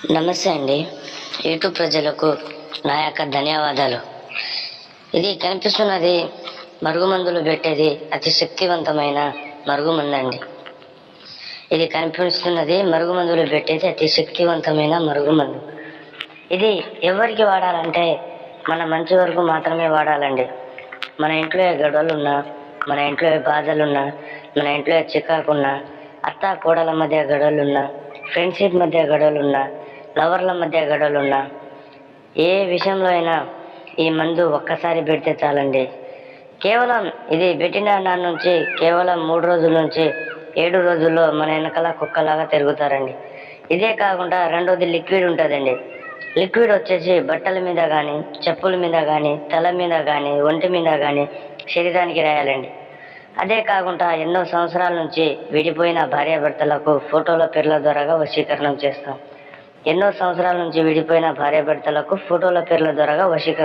నమస్తే అండి. యూట్యూబ్ ప్రజలకు నా యొక్క ధన్యవాదాలు. ఇది కనిపిస్తున్నది మరుగుమందులు పెట్టేది అతి శక్తివంతమైన మరుగుమందండి. ఇది కనిపిస్తున్నది మరుగుమందులు పెట్టేది అతి శక్తివంతమైన మరుగుమందు. ఇది ఎవరికి వాడాలంటే మన మంచి వరకు మాత్రమే వాడాలండి. మన ఇంట్లో గొడవలున్నా, మన ఇంట్లో బాధలున్నా, మన ఇంట్లో చికాకున్నా, అత్త కోడల మధ్య గొడవలున్నా, ఫ్రెండ్షిప్ మధ్య గొడవలున్నా, లవర్ల మధ్య గొడవలున్నా, ఏ విషయంలో అయినా ఈ మందు ఒక్కసారి పెడితే చాలండి. కేవలం ఇది పెట్టిన దాని నుంచి కేవలం 3 రోజుల నుంచి 7 రోజుల్లో మన వెనకాల కుక్కలాగా తిరుగుతారండి. ఇదే కాకుండా రెండోది లిక్విడ్ ఉంటుందండి. లిక్విడ్ వచ్చేసి బట్టల మీద కానీ, చెప్పుల మీద కానీ, తల మీద కానీ, ఒంటి మీద కానీ శరీరానికి రాయాలండి. అదే కాకుండా ఎన్నో సంవత్సరాల నుంచి విడిపోయిన భార్యాభర్తలకు ఫోటోల పేర్ల ద్వారా వశీకరణం చేస్తాం. ఎన్నో సంవత్సరాల నుంచి విడిపోయిన భార్యాభర్తలకు ఫోటోల పేర్ల ద్వారా వశీకరణ